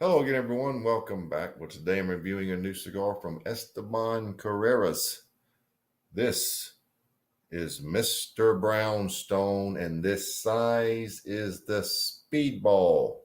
Hello again, everyone. Welcome back. Well, today I'm reviewing a new cigar from Esteban Carreras. This is Mr. Brownstone, and this size is the Speedball.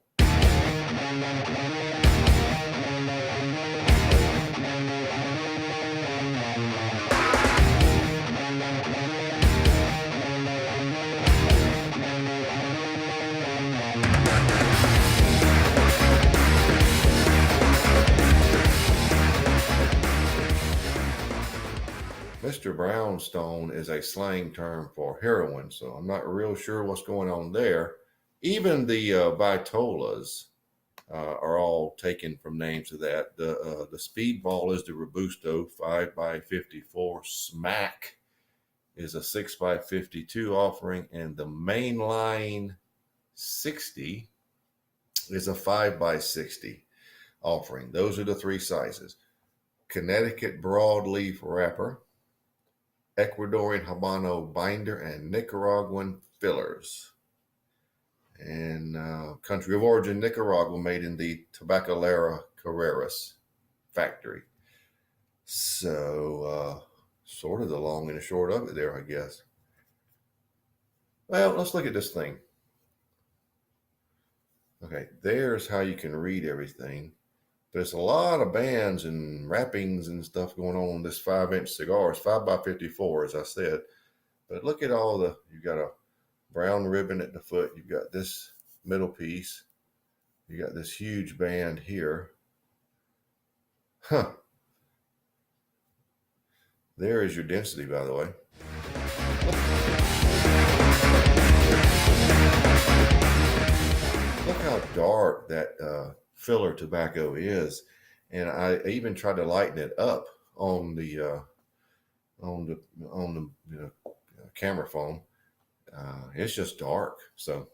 Mr. Brownstone is a slang term for heroin, so I'm not real sure what's going on there. Even the Vitolas are all taken from names of that. The Speedball is the Robusto 5x54. Smack is a 6x52 offering, and the Mainline 60 is a 5x60 offering. Those are the three sizes. Connecticut broadleaf wrapper, Ecuadorian Habano binder, and Nicaraguan fillers. And country of origin, Nicaragua, made in the Tabacalera Carreras factory. So, sort of the long and the short of it there, I guess. Well, let's look at this thing. Okay, there's how you can read everything. There's a lot of bands and wrappings and stuff going on this 5-inch cigar. It's 5x54, as I said. But look at all you've got a brown ribbon at the foot. You've got this middle piece. You got this huge band here. Huh. There is your density, by the way. Look how dark that filler tobacco is, and I even tried to lighten it up on the camera phone. It's just dark. So,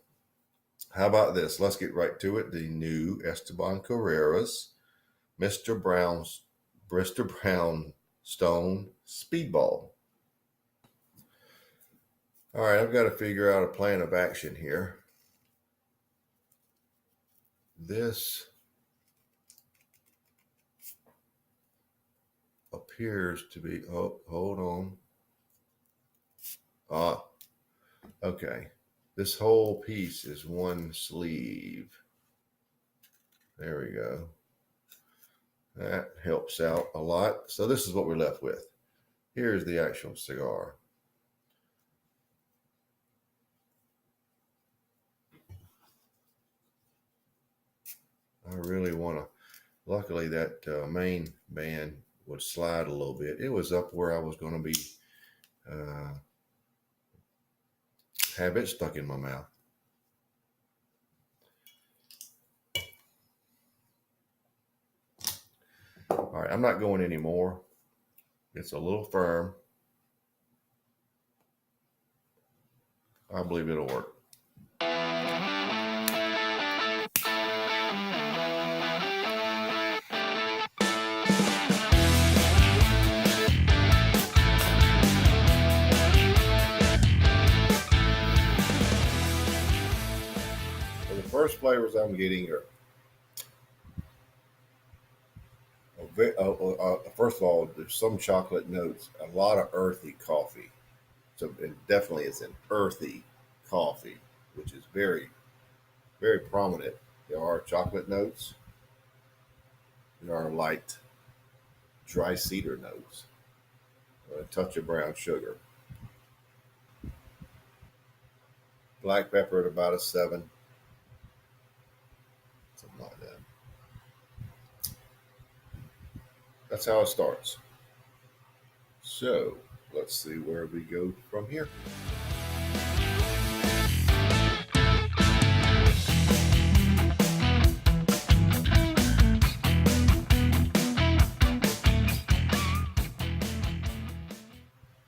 how about this? Let's get right to it. The new Esteban Carreras, Mr. Brownstone Speedball. All right, I've got to figure out a plan of action here. This appears to be, oh, hold on. Okay. This whole piece is one sleeve. There we go. That helps out a lot. So this is what we're left with. Here's the actual cigar. I really want to, luckily that main band would slide a little bit. It was up where I was going to be, have it stuck in my mouth. All right, I'm not going anymore. It's a little firm. I believe it'll work. So the first flavors I'm getting are first of all, there's some chocolate notes, a lot of earthy coffee. So it definitely is an earthy coffee, which is very, very prominent. There are chocolate notes. There are light dry cedar notes. A touch of brown sugar. Black pepper at about a 7. Something like that. That's how it starts. So let's see where we go from here.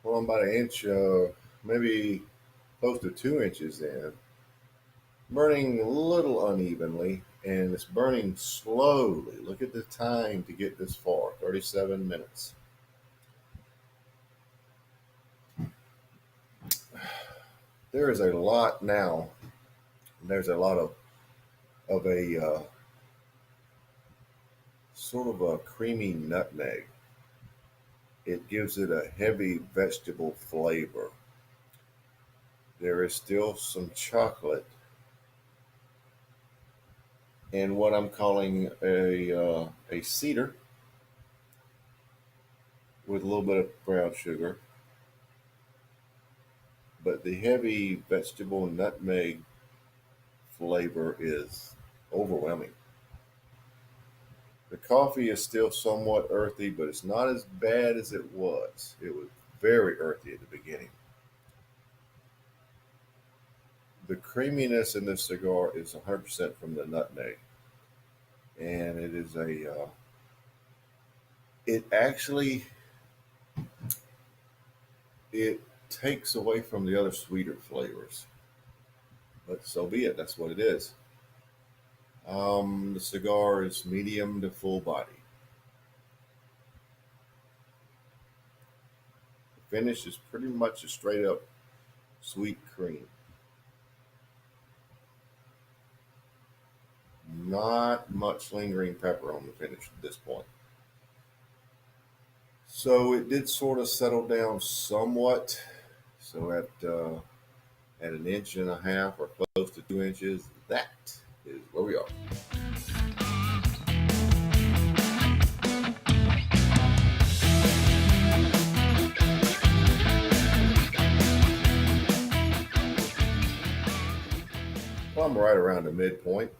Well, I'm about an inch, maybe close to 2 inches in. Burning a little unevenly, and it's burning slowly. Look at the time to get this far, 37 minutes. There is a lot now. There's a lot of a sort of a creamy nutmeg. It gives it a heavy vegetable flavor. There is still some chocolate and what I'm calling a cedar with a little bit of brown sugar, but the heavy vegetable nutmeg flavor is overwhelming. The coffee is still somewhat earthy, but it's not as bad as it was. It was very earthy at the beginning. The creaminess in this cigar is 100% from the nutmeg, and it is it actually it takes away from the other sweeter flavors, but so be it. That's what it is. The cigar is medium to full body. The finish is pretty much a straight up sweet cream. Not much lingering pepper on the finish at this point. So it did sort of settle down somewhat. So at an inch and a half or close to 2 inches, that is where we are. Well, I'm right around the midpoint.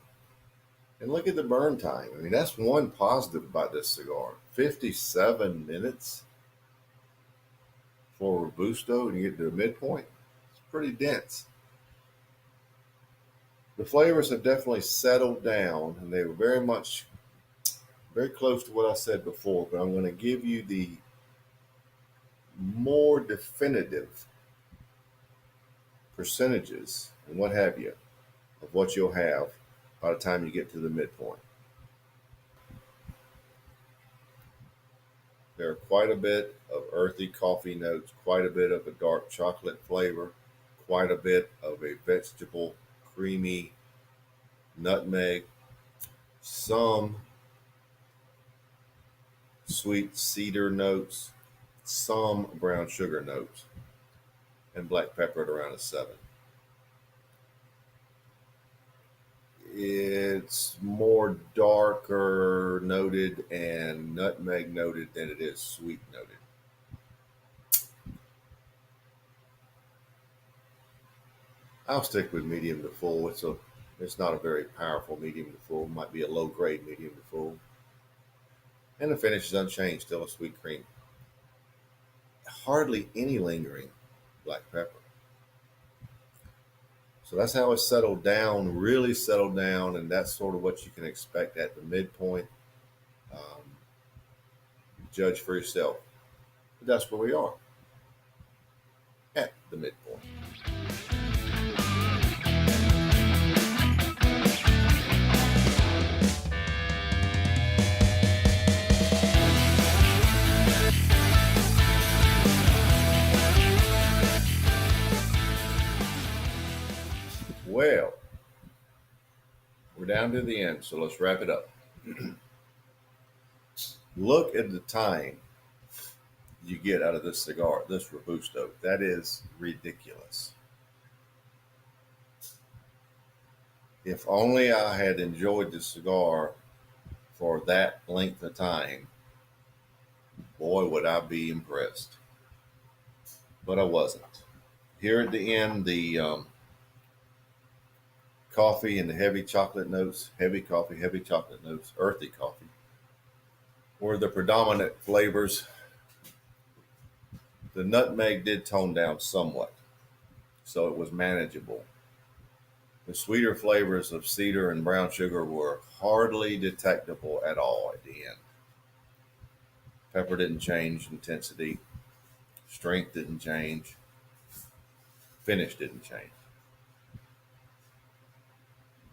And look at the burn time. I mean, that's one positive about this cigar. 57 minutes for Robusto, and you get to the midpoint. It's pretty dense. The flavors have definitely settled down, and they were very close to what I said before. But I'm going to give you the more definitive percentages and what have you of what you'll have by the time you get to the midpoint. There are quite a bit of earthy coffee notes, quite a bit of a dark chocolate flavor, quite a bit of a vegetable, creamy nutmeg, some sweet cedar notes, some brown sugar notes, and black pepper at around a 7. It's more darker noted and nutmeg noted than it is sweet noted. I'll stick with medium to full. It's not a very powerful medium to full. It might be a low grade medium to full. And the finish is unchanged, still a sweet cream. Hardly any lingering black pepper. So that's how it settled down, really settled down, and that's sort of what you can expect at the midpoint. Um, judge for yourself. But that's where we are at the midpoint. Well, we're down to the end, so let's wrap it up. Look at the time you get out of this cigar, this Robusto. That is ridiculous. If only I had enjoyed the cigar for that length of time, boy, would I be impressed. But I wasn't. Here at the end, the coffee and the heavy chocolate notes, heavy coffee, heavy chocolate notes, earthy coffee, were the predominant flavors. The nutmeg did tone down somewhat, so it was manageable. The sweeter flavors of cedar and brown sugar were hardly detectable at all at the end. Pepper didn't change intensity, strength didn't change, finish didn't change.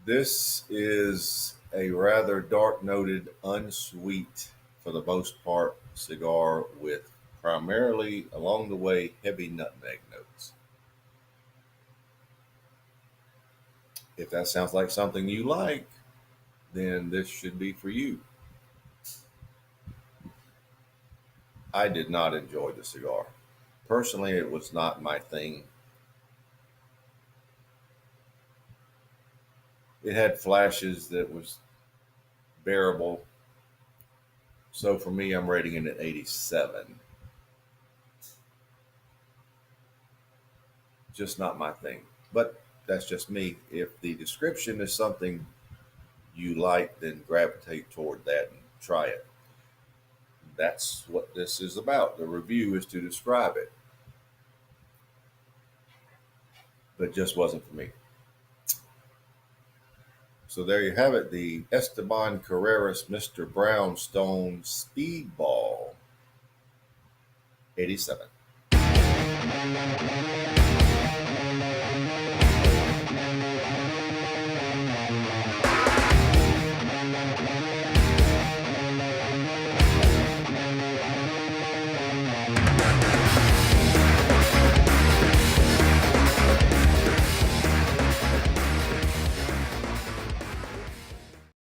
This is a rather dark noted, unsweet, for the most part, cigar with primarily along the way heavy nutmeg notes. If that sounds like something you like, then this should be for you. I did not enjoy the cigar. Personally, it was not my thing. It had flashes that was bearable. So for me, I'm rating it at 87. Just not my thing. But that's just me. If the description is something you like, then gravitate toward that and try it. That's what this is about. The review is to describe it, but it just wasn't for me. So there you have it, the Esteban Carreras Mr. Brownstone Speedball 87.